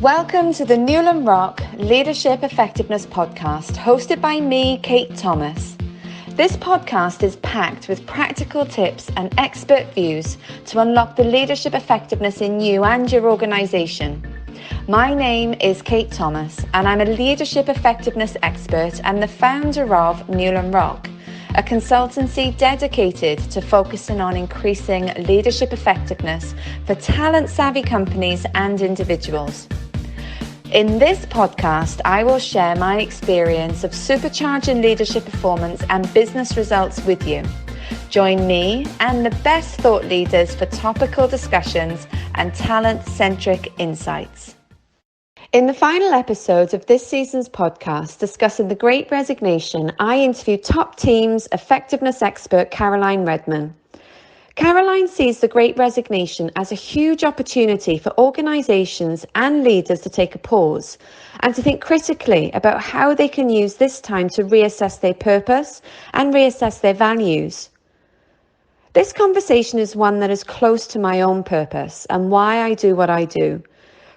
Welcome to the Newland Rock Leadership Effectiveness Podcast, hosted by me, Kate Thomas. This podcast is packed with practical tips and expert views to unlock the leadership effectiveness in you and your organisation. My name is Kate Thomas, and I'm a leadership effectiveness expert and the founder of Newland Rock, a consultancy dedicated to focusing on increasing leadership effectiveness for talent-savvy companies and individuals. In this podcast, I will share my experience of supercharging leadership performance and business results with you. Join me and the best thought leaders for topical discussions and talent-centric insights. In the final episode of this season's podcast discussing the Great Resignation, I interviewed top teams effectiveness expert Caroline Redman. Caroline sees the Great Resignation as a huge opportunity for organisations and leaders to take a pause and to think critically about how they can use this time to reassess their purpose and reassess their values. This conversation is one that is close to my own purpose and why I do what I do.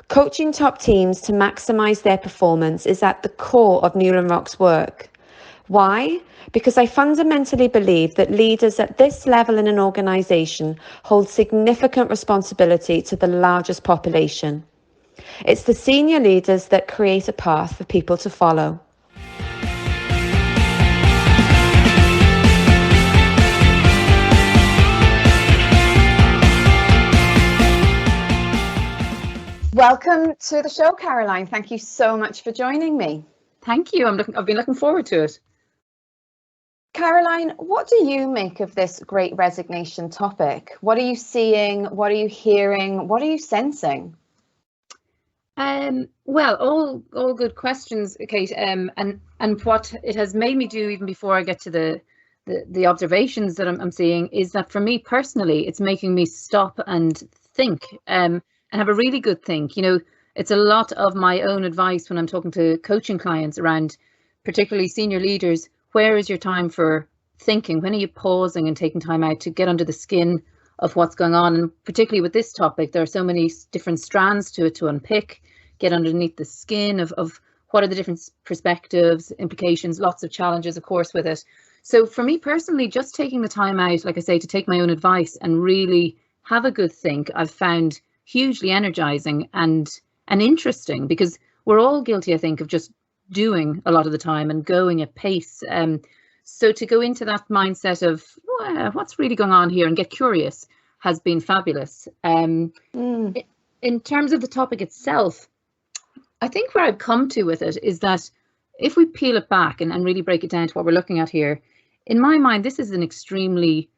Coaching top teams to maximise their performance is at the core of Newland Rock's work. Why? Because I fundamentally believe that leaders at this level in an organisation hold significant responsibility to the largest population. It's the senior leaders that create a path for people to follow. Welcome to the show, Caroline. Thank you so much for joining me. Thank you. I've been looking forward to it. Caroline, what do you make of this Great Resignation topic? What are you seeing? What are you hearing? What are you sensing? Well, all good questions, Kate. And what it has made me do, even before I get to the observations that I'm seeing, is that for me personally, it's making me stop and think and have a really good think. You know, it's a lot of my own advice when I'm talking to coaching clients around, particularly senior leaders. Where is your time for thinking? When are you pausing and taking time out to get under the skin of what's going on? And particularly with this topic, there are so many different strands to it to unpick, get underneath the skin of what are the different perspectives, implications, lots of challenges, of course, with it. So for me personally, just taking the time out, like I say, to take my own advice and really have a good think, I've found hugely energizing and interesting, because we're all guilty, I think, of just doing a lot of the time and going at pace. So to go into that mindset of what's really going on here and get curious has been fabulous. In terms of the topic itself, I think where I've come to with it is that if we peel it back and really break it down to what we're looking at here, in my mind, this is an extremely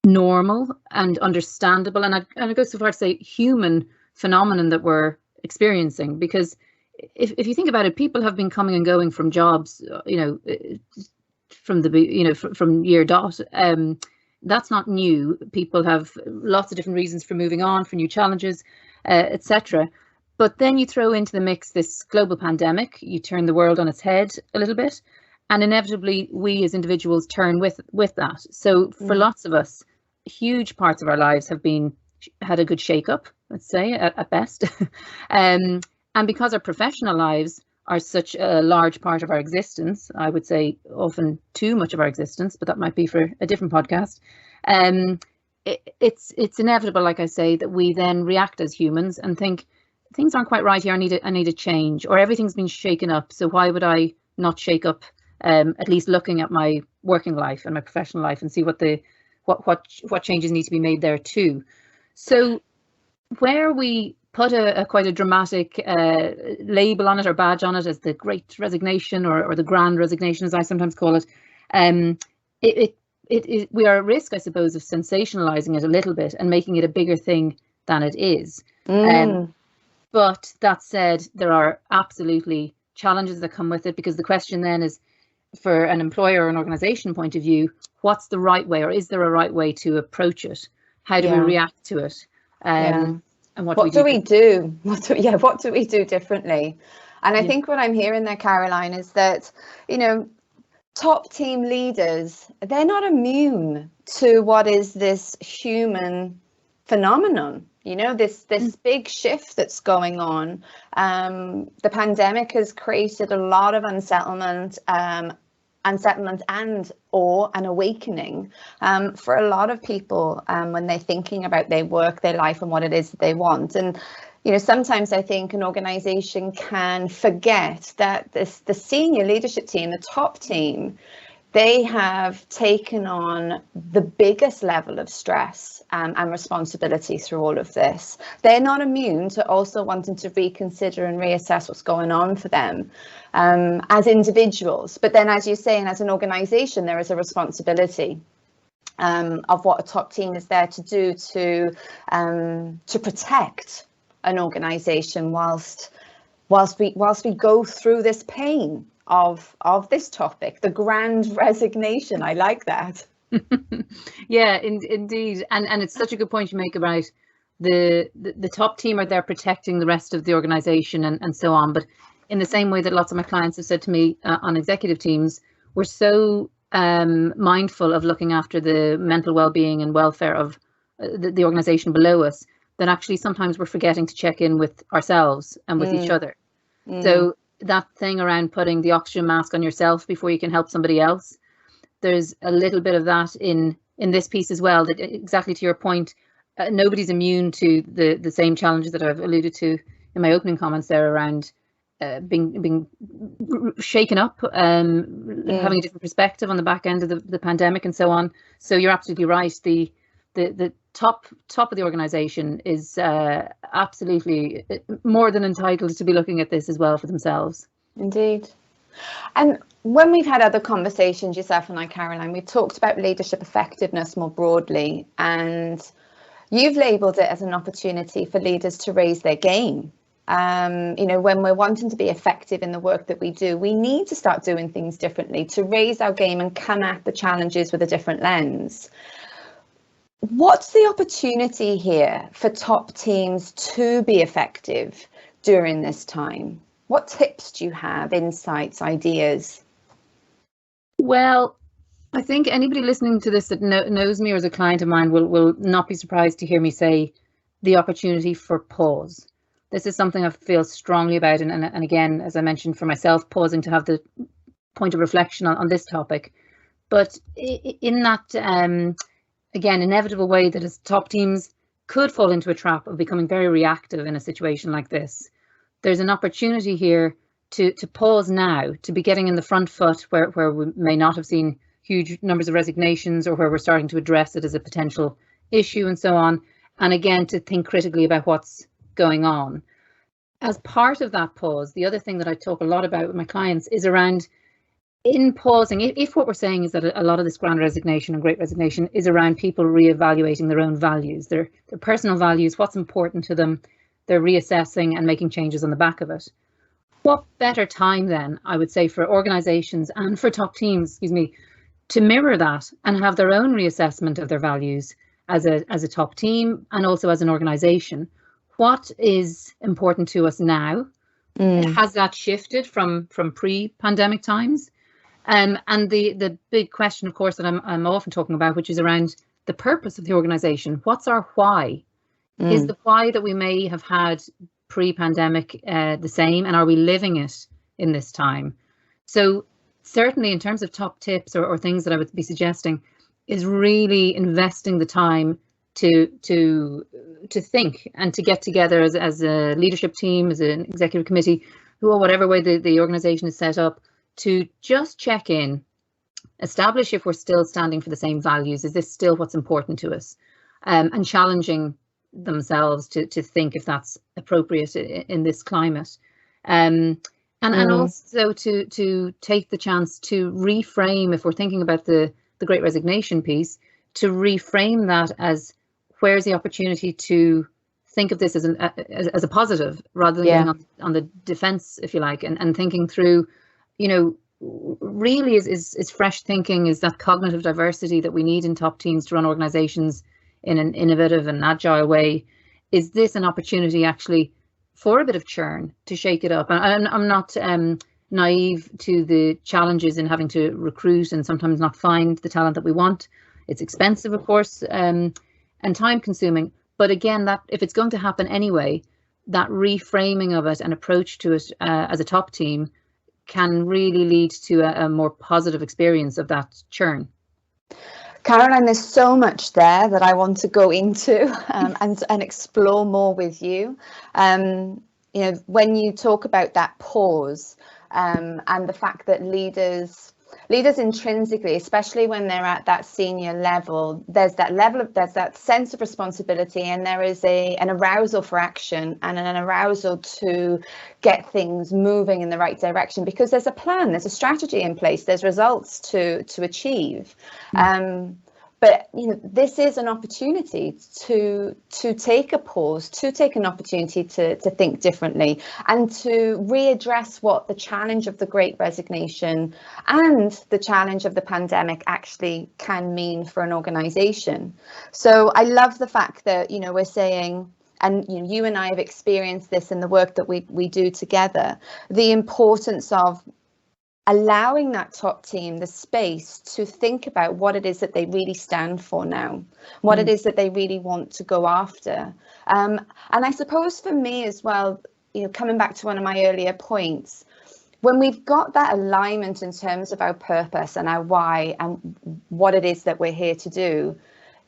normal and understandable, and I go so far to say human phenomenon that we're experiencing, because if you think about it, people have been coming and going from jobs, from year dot. That's not new. People have lots of different reasons for moving on, for new challenges, etc. But then you throw into the mix this global pandemic, you turn the world on its head a little bit, and inevitably we as individuals turn with that. So for lots of us, huge parts of our lives have had a good shake-up, let's say, at best. And because our professional lives are such a large part of our existence, I would say often too much of our existence, but that might be for a different podcast. It's inevitable, like I say, that we then react as humans and think things aren't quite right here. I need a change, or everything's been shaken up. So why would I not shake up? At least looking at my working life and my professional life and see what changes need to be made there too. So where we put quite a dramatic label on it or badge on it as the Great Resignation or the Grand Resignation, as I sometimes call it, we are at risk, I suppose, of sensationalizing it a little bit and making it a bigger thing than it is. But that said, there are absolutely challenges that come with it, because the question then is, for an employer or an organization point of view, what's the right way, or is there a right way to approach it? How do we react to it? And what do we do? What do we do differently? And I think what I'm hearing there, Caroline, is that, top team leaders, they're not immune to what is this human phenomenon. You know, this big shift that's going on. The pandemic has created a lot of unsettlement and or an awakening for a lot of people when they're thinking about their work, their life, and what it is that they want. And you know, sometimes I think an organization can forget that the senior leadership team, the top team, they have taken on the biggest level of stress and responsibility through all of this. They're not immune to also wanting to reconsider and reassess what's going on for them as individuals. But then, as you're saying, as an organization, there is a responsibility of what a top team is there to do to protect an organization whilst we go through this pain of this topic, the grand resignation. I like that. Yeah, indeed. And it's such a good point you make about the top team are there protecting the rest of the organization and so on. But in the same way that lots of my clients have said to me on executive teams, we're so mindful of looking after the mental well-being and welfare of the organization below us that actually sometimes we're forgetting to check in with ourselves and with each other. So that thing around putting the oxygen mask on yourself before you can help somebody else, there's a little bit of that in this piece as well, that exactly to your point, nobody's immune to the same challenges that I've alluded to in my opening comments there around being shaken up, having a different perspective on the back end of the pandemic and so on. So you're absolutely right. The top of the organization is absolutely more than entitled to be looking at this as well for themselves. Indeed. And when we've had other conversations, yourself and I, Caroline, we've talked about leadership effectiveness more broadly, and you've labelled it as an opportunity for leaders to raise their game. You know, when we're wanting to be effective in the work that we do, we need to start doing things differently to raise our game and come at the challenges with a different lens. What's the opportunity here for top teams to be effective during this time? What tips do you have, insights, ideas? Well, I think anybody listening to this that knows me or is a client of mine will not be surprised to hear me say the opportunity for pause. This is something I feel strongly about. And again, as I mentioned, for myself, pausing to have the point of reflection on this topic. But in that, again, inevitable way that as top teams could fall into a trap of becoming very reactive in a situation like this, there's an opportunity here to pause now, to be getting in the front foot where we may not have seen huge numbers of resignations or where we're starting to address it as a potential issue and so on. And again, to think critically about what's going on. As part of that pause, the other thing that I talk a lot about with my clients is around in pausing, if what we're saying is that a lot of this grand resignation and great resignation is around people reevaluating their own values, their personal values, what's important to them, they're reassessing and making changes on the back of it. What better time then, I would say, for organizations and for top teams, to mirror that and have their own reassessment of their values as a top team and also as an organization. What is important to us now? Has that shifted from pre-pandemic times? And the big question, of course, that I'm often talking about, which is around the purpose of the organization. What's our why? Is the why that we may have had pre-pandemic the same, and are we living it in this time? So certainly in terms of top tips or things that I would be suggesting is really investing the time to think and to get together as a leadership team, as an executive committee, or whatever way the organization is set up, to just check in, establish if we're still standing for the same values. Is this still what's important to us? And challenging themselves to think if that's appropriate in this climate. And also to take the chance to reframe, if we're thinking about the Great Resignation piece, to reframe that as where's the opportunity to think of this as a positive rather than getting on the defense, if you like, and thinking through, really is fresh thinking, is that cognitive diversity that we need in top teams to run organizations in an innovative and agile way. Is this an opportunity actually for a bit of churn to shake it up? And I'm not naive to the challenges in having to recruit and sometimes not find the talent that we want. It's expensive, of course, and time consuming, But again, that if it's going to happen anyway, that reframing of it and approach to it as a top team can really lead to a more positive experience of that churn. Caroline, there's so much there that I want to go into and explore more with you. You know, when you talk about that pause and the fact that leaders intrinsically, especially when they're at that senior level, there's that sense of responsibility, and there is an arousal for action and an arousal to get things moving in the right direction, because there's a plan, there's a strategy in place, there's results to achieve. But you know, this is an opportunity to take a pause, to take an opportunity to think differently, and to readdress what the challenge of the Great Resignation and the challenge of the pandemic actually can mean for an organization. So I love the fact that, you know, we're saying, and you know, you and I have experienced this in the work that we do together, the importance of allowing that top team the space to think about what it is that they really stand for now, what it is that they really want to go after. And I suppose for me as well, you know, coming back to one of my earlier points, when we've got that alignment in terms of our purpose and our why and what it is that we're here to do,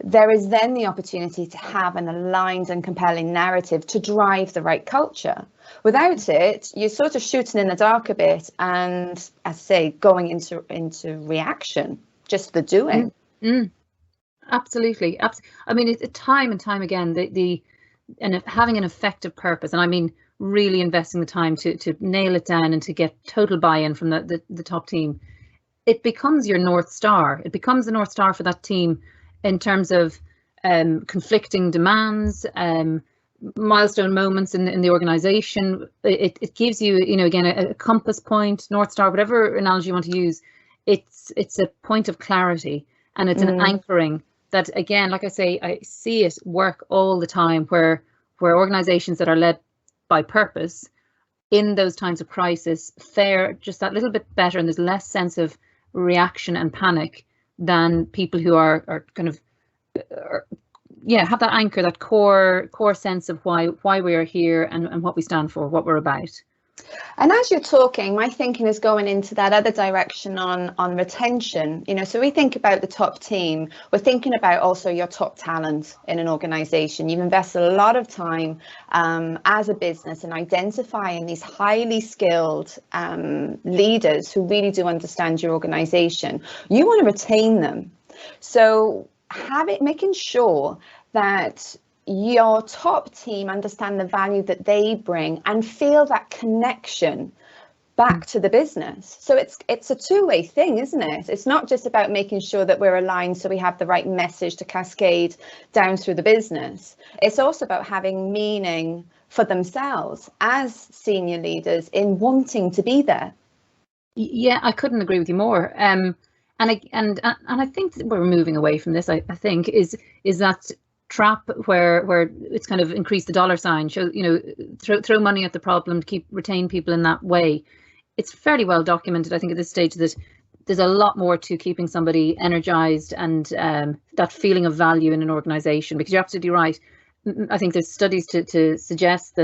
there is then the opportunity to have an aligned and compelling narrative to drive the right culture. Without it, you're sort of shooting in the dark a bit and, as I say, going into reaction, just the doing. Absolutely. I mean, it's time and time again, and having an effective purpose, and I mean really investing the time to nail it down and to get total buy-in from the top team. It becomes your North Star. It becomes the North Star for that team in terms of conflicting demands, milestone moments in the organization. It gives you, you know, again, a compass point, North Star, whatever analogy you want to use. It's a point of clarity, and it's an anchoring that, again, like I say, I see it work all the time where organizations that are led by purpose in those times of crisis fare just that little bit better, and there's less sense of reaction and panic than people who are kind of have that anchor, that core sense of why we are here and what we stand for, what we're about. And as you're talking, my thinking is going into that other direction on retention. You know, so we think about the top team, we're thinking about also your top talent in an organization. You've invested a lot of time as a business in identifying these highly skilled leaders who really do understand your organization. You want to retain them. So making sure that your top team understand the value that they bring and feel that connection back to the business. So it's a two-way thing, isn't it? It's not just about making sure that we're aligned so we have the right message to cascade down through the business. It's also about having meaning for themselves as senior leaders in wanting to be there. Yeah, I couldn't agree with you more. And I think that we're moving away from this. I think is that trap where it's kind of increase the dollar sign, show, you know, throw money at the problem to retain people in that way. It's fairly well documented, I think, at this stage, that there's a lot more to keeping somebody energized and that feeling of value in an organization, because you're absolutely right. I think there's studies to suggest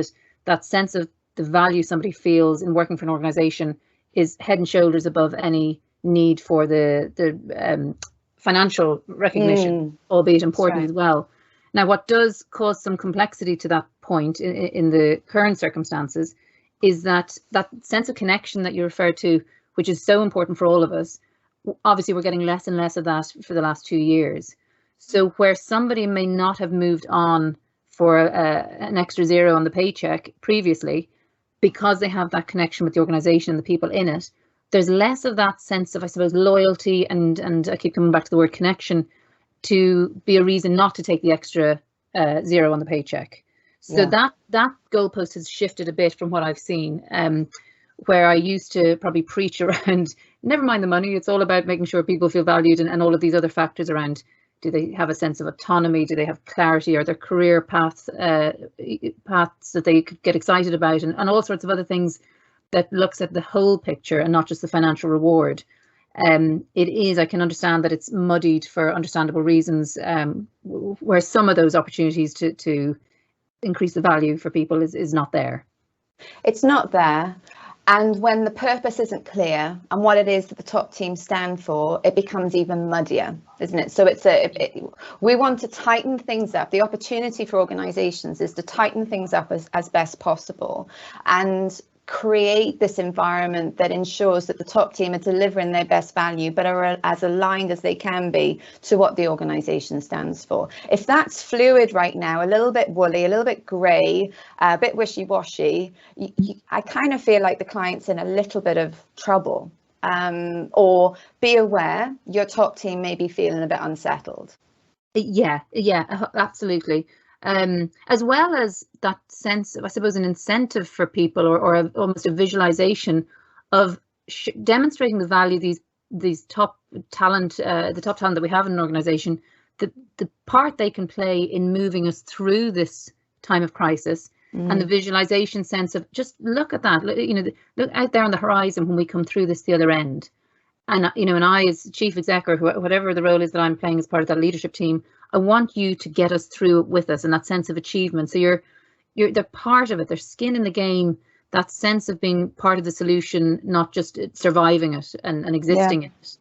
that sense of the value somebody feels in working for an organization is head and shoulders above any need for the financial recognition, albeit important as well. Now, what does cause some complexity to that point in the current circumstances is that sense of connection that you referred to, which is so important for all of us. Obviously, we're getting less and less of that for the last 2 years. So where somebody may not have moved on for an extra zero on the paycheck previously, because they have that connection with the organization and the people in it, there's less of that sense of, I suppose, loyalty and I keep coming back to the word connection, to be a reason not to take the extra zero on the paycheck. So that goalpost has shifted a bit from what I've seen, where I used to probably preach around, never mind the money, it's all about making sure people feel valued and all of these other factors around, do they have a sense of autonomy, do they have clarity, are there career paths that they could get excited about, and all sorts of other things that looks at the whole picture and not just the financial reward. it is, I can understand that it's muddied for understandable reasons, where some of those opportunities to increase the value for people is not there. It's not there. And when the purpose isn't clear and what it is that the top team stand for, it becomes even muddier, isn't it? So we want to tighten things up. The opportunity for organizations is to tighten things up as best possible and create this environment that ensures that the top team are delivering their best value, but are as aligned as they can be to what the organization stands for. If that's fluid right now, a little bit woolly, a little bit grey, a bit wishy-washy, I kind of feel like the client's in a little bit of trouble. Or be aware your top team may be feeling a bit unsettled. Yeah, absolutely. As well as that sense of, I suppose, an incentive for people, or almost a visualization of demonstrating the value these top talent, the top talent that we have in an organization, the part they can play in moving us through this time of crisis, and the visualization sense of just look at that, look out there on the horizon when we come through this the other end. And and I, as chief exec, or whatever the role is that I'm playing as part of that leadership team, I want you to get us through it with us, and that sense of achievement. So they're part of it. They're skin in the game. That sense of being part of the solution, not just surviving it and existing it.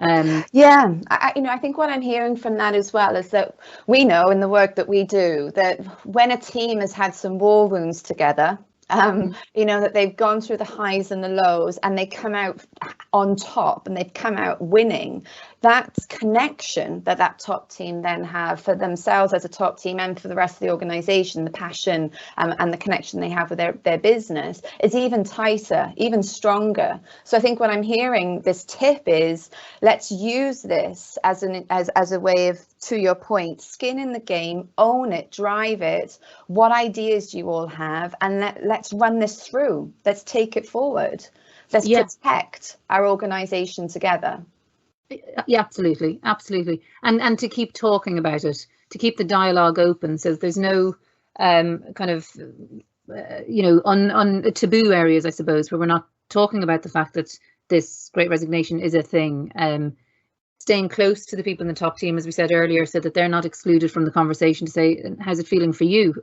I think what I'm hearing from that as well is that we know in the work that we do that when a team has had some war wounds together, that they've gone through the highs and the lows and they come out on top and they've come out winning, that connection that top team then have for themselves as a top team and for the rest of the organization, the passion and the connection they have with their business is even tighter, even stronger. So I think what I'm hearing, this tip is, let's use this as a way of, to your point, skin in the game, own it, drive it. What ideas do you all have? And let's run this through. Let's take it forward. Let's protect our organization together. Yeah, absolutely. And to keep talking about it, to keep the dialogue open, so there's no kind of on taboo areas, I suppose, where we're not talking about the fact that this Great Resignation is a thing. Staying close to the people in the top team, as we said earlier, so that they're not excluded from the conversation, to say, how's it feeling for you?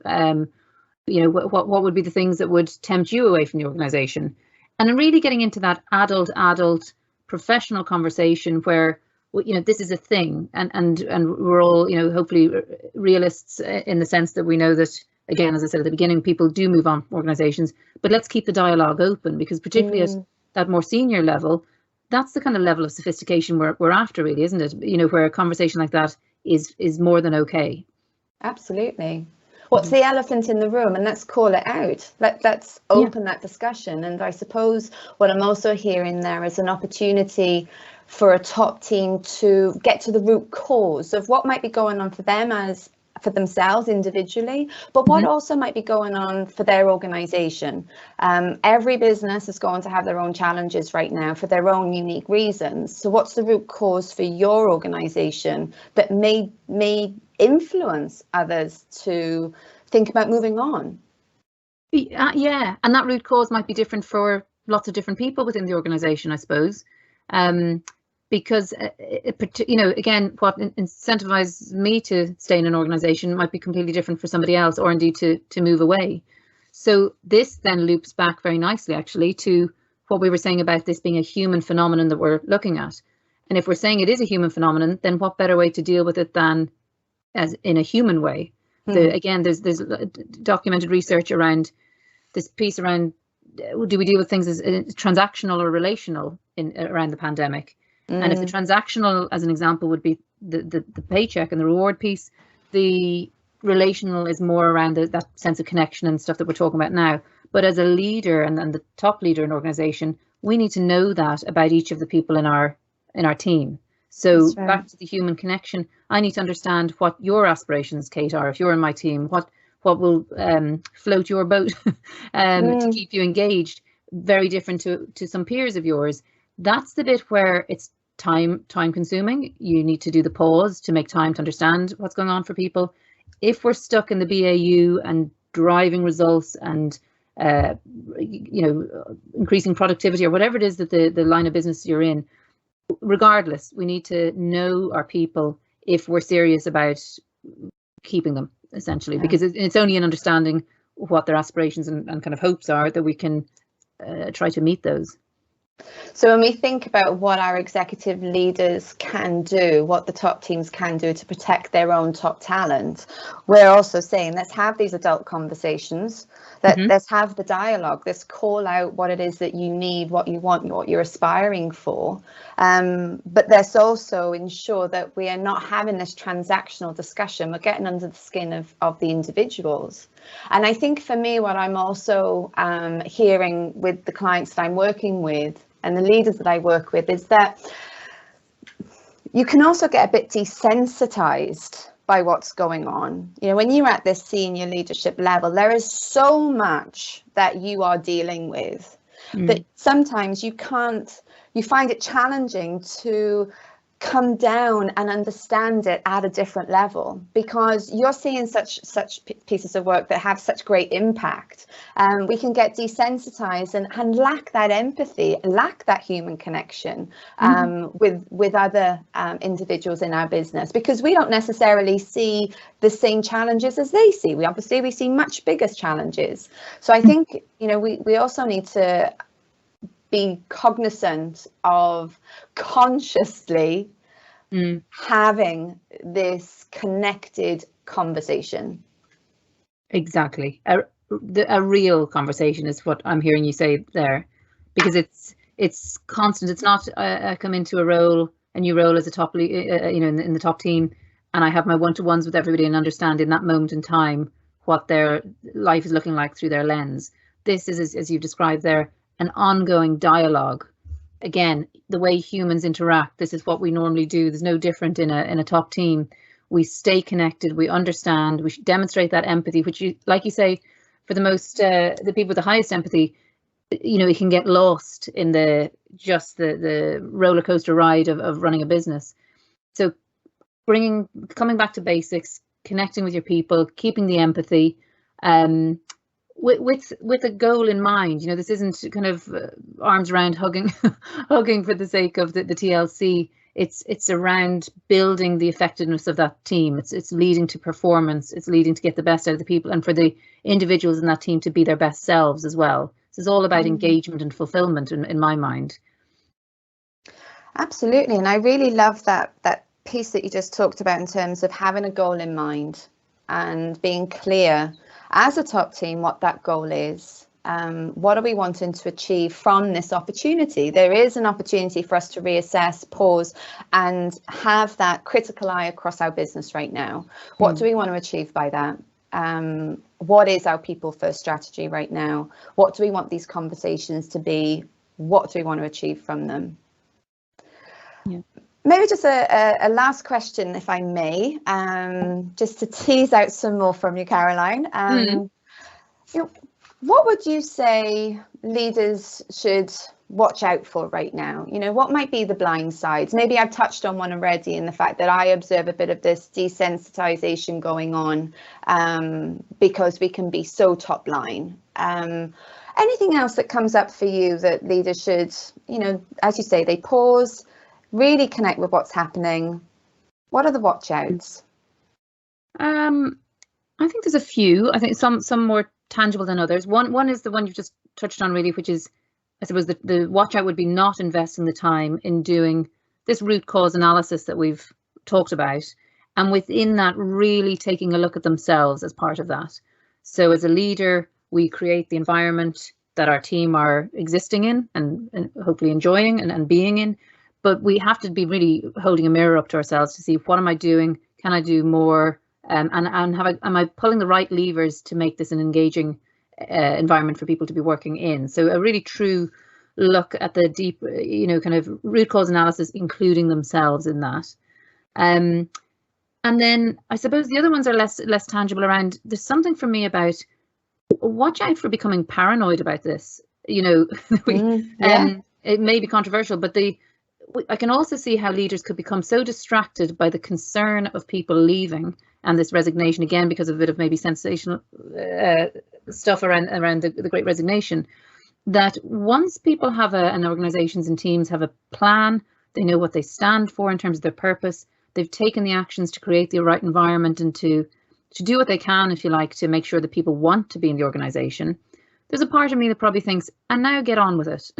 What would be the things that would tempt you away from the organization? And really getting into that adult professional conversation where, this is a thing, and we're all, hopefully realists in the sense that we know that, again, as I said at the beginning, people do move on from organizations, but let's keep the dialogue open, because particularly at that more senior level, that's the kind of level of sophistication we're after, really, isn't it? Where a conversation like that is more than okay. Absolutely. What's the elephant in the room? And let's call it out. Let's open that discussion. And I suppose what I'm also hearing there is an opportunity for a top team to get to the root cause of what might be going on for them for themselves individually, but what also might be going on for their organization. Every business is going to have their own challenges right now for their own unique reasons. So what's the root cause for your organization that may influence others to think about moving on? And that root cause might be different for lots of different people within the organization, I suppose. Because, again, what incentivizes me to stay in an organization might be completely different for somebody else, or indeed to move away. So this then loops back very nicely, actually, to what we were saying about this being a human phenomenon that we're looking at. And if we're saying it is a human phenomenon, then what better way to deal with it than as in a human way? Again, there's documented research around this piece around, do we deal with things as transactional or relational around the pandemic? And if the transactional, as an example, would be the paycheck and the reward piece, the relational is more around that sense of connection and stuff that we're talking about now. But as a leader and the top leader in an organization, we need to know that about each of the people in our team. So back to the human connection, I need to understand what your aspirations, Kate, are. If you're in my team, what will float your boat to keep you engaged? Very different to some peers of yours. That's the bit where it's time consuming. You need to do the pause to make time to understand what's going on for people. If we're stuck in the BAU and driving results and increasing productivity or whatever it is that the line of business you're in, regardless, we need to know our people if we're serious about keeping them, essentially, because it's only in understanding what their aspirations and kind of hopes are that we can try to meet those. So when we think about what our executive leaders can do, what the top teams can do to protect their own top talent, we're also saying, let's have these adult conversations, let's have the dialogue, let's call out what it is that you need, what you want, what you're aspiring for. But let's also ensure that we are not having this transactional discussion. We're getting under the skin of the individuals. And I think for me, what I'm also hearing with the clients that I'm working with and the leaders that I work with is that you can also get a bit desensitized by what's going on. You know, when you're at this senior leadership level, there is so much that you are dealing with that sometimes you find it challenging to come down and understand it at a different level, because you're seeing such pieces of work that have such great impact. We can get desensitized and lack that empathy, lack that human connection with other individuals in our business, because we don't necessarily see the same challenges as they see. We see much bigger challenges. So I think, you know, we also need to be cognizant of consciously having this connected conversation. Exactly. A real conversation is what I'm hearing you say there, because it's constant. It's not I come into a role, a new role as a top in the top team, and I have my one-to-ones with everybody and understand in that moment in time what their life is looking like through their lens. This is, as you've described there, an ongoing dialogue. Again, the way humans interact, this is what we normally do. There's no different in a top team. We stay connected, we understand, we should demonstrate that empathy, which, you, like you say, for the most, the people with the highest empathy, you know, it can get lost in the roller coaster ride of running a business. So coming back to basics, connecting with your people, keeping the empathy, with a goal in mind. You know, this isn't kind of arms around hugging for the sake of the TLC. It's around building the effectiveness of that team. It's leading to performance. It's leading to get the best out of the people, and for the individuals in that team to be their best selves as well. So it's all about engagement and fulfillment in my mind. Absolutely, and I really love that piece that you just talked about in terms of having a goal in mind and being clear as a top team what that goal is. What are we wanting to achieve from this opportunity? There is an opportunity for us to reassess, pause, and have that critical eye across our business right now. What do we want to achieve by that? What is our people first strategy right now? What do we want these conversations to be? What do we want to achieve from them? Yeah. Maybe just a last question, if I may, just to tease out some more from you, Caroline. You know, what would you say leaders should watch out for right now? You know, what might be the blind sides? Maybe I've touched on one already, in the fact that I observe a bit of this desensitization going on because we can be so top line. Anything else that comes up for you that leaders should, you know, as you say, they pause, really connect with what's happening? What are the watch outs? I think there's a few. I think some more tangible than others. One is the one you've just touched on, really, which is, I suppose, the watch out would be not investing the time in doing this root cause analysis that we've talked about, and within that really taking a look at themselves as part of that. So as a leader, we create the environment that our team are existing in and hopefully enjoying and being in. But we have to be really holding a mirror up to ourselves to see, what am I doing? Can I do more? And am I pulling the right levers to make this an engaging environment for people to be working in? So a really true look at the deep, you know, kind of root cause analysis, including themselves in that. And then I suppose the other ones are less tangible around. There's something for me about watch out for becoming paranoid about this. You know, it may be controversial, but I can also see how leaders could become so distracted by the concern of people leaving and this resignation, again, because of a bit of maybe sensational stuff around the Great Resignation, that once people have and organizations and teams have a plan They know what they stand for in terms of their purpose. They've taken the actions to create the right environment and to do what they can, if you like, to make sure that people want to be in the organization. There's a part of me that probably thinks, and now get on with it.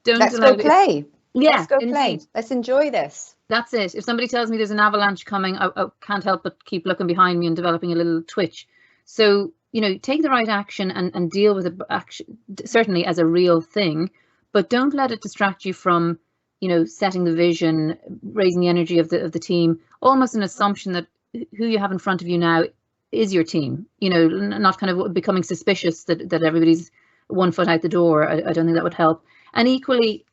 Let's go play. Yeah, let's go play. Let's enjoy this. That's it. If somebody tells me there's an avalanche coming, I can't help but keep looking behind me and developing a little twitch. So, take the right action and deal with it certainly as a real thing, but don't let it distract you from, setting the vision, raising the energy of the team, almost an assumption that who you have in front of you now is your team, not kind of becoming suspicious that everybody's 1 foot out the door. I don't think that would help. And equally,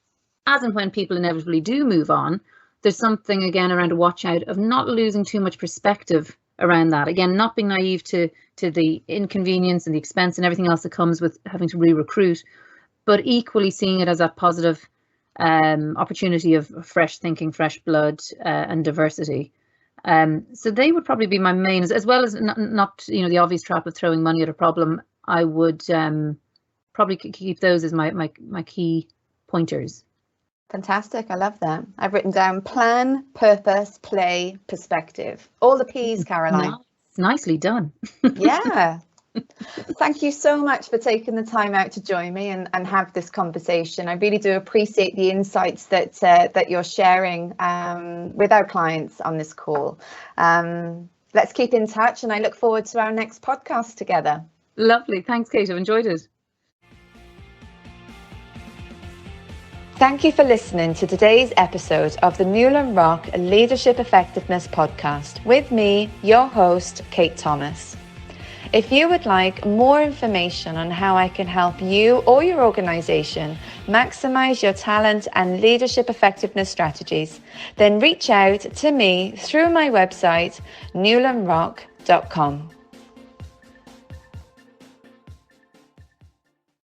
as and when people inevitably do move on, there's something again around a watch out of not losing too much perspective around that. Again, not being naive to the inconvenience and the expense and everything else that comes with having to re-recruit, but equally seeing it as a positive opportunity of fresh thinking, fresh blood, and diversity. So they would probably be my main, as well as not the obvious trap of throwing money at a problem. I would probably keep those as my key pointers. Fantastic. I love that. I've written down plan, purpose, play, perspective. All the P's, Caroline. Nicely done. Yeah. Thank you so much for taking the time out to join me and have this conversation. I really do appreciate the insights that you're sharing with our clients on this call. Let's keep in touch, and I look forward to our next podcast together. Lovely. Thanks, Kate. I've enjoyed it. Thank you for listening to today's episode of the Newland Rock Leadership Effectiveness Podcast with me, your host, Kate Thomas. If you would like more information on how I can help you or your organization maximize your talent and leadership effectiveness strategies, then reach out to me through my website, newlandrock.com.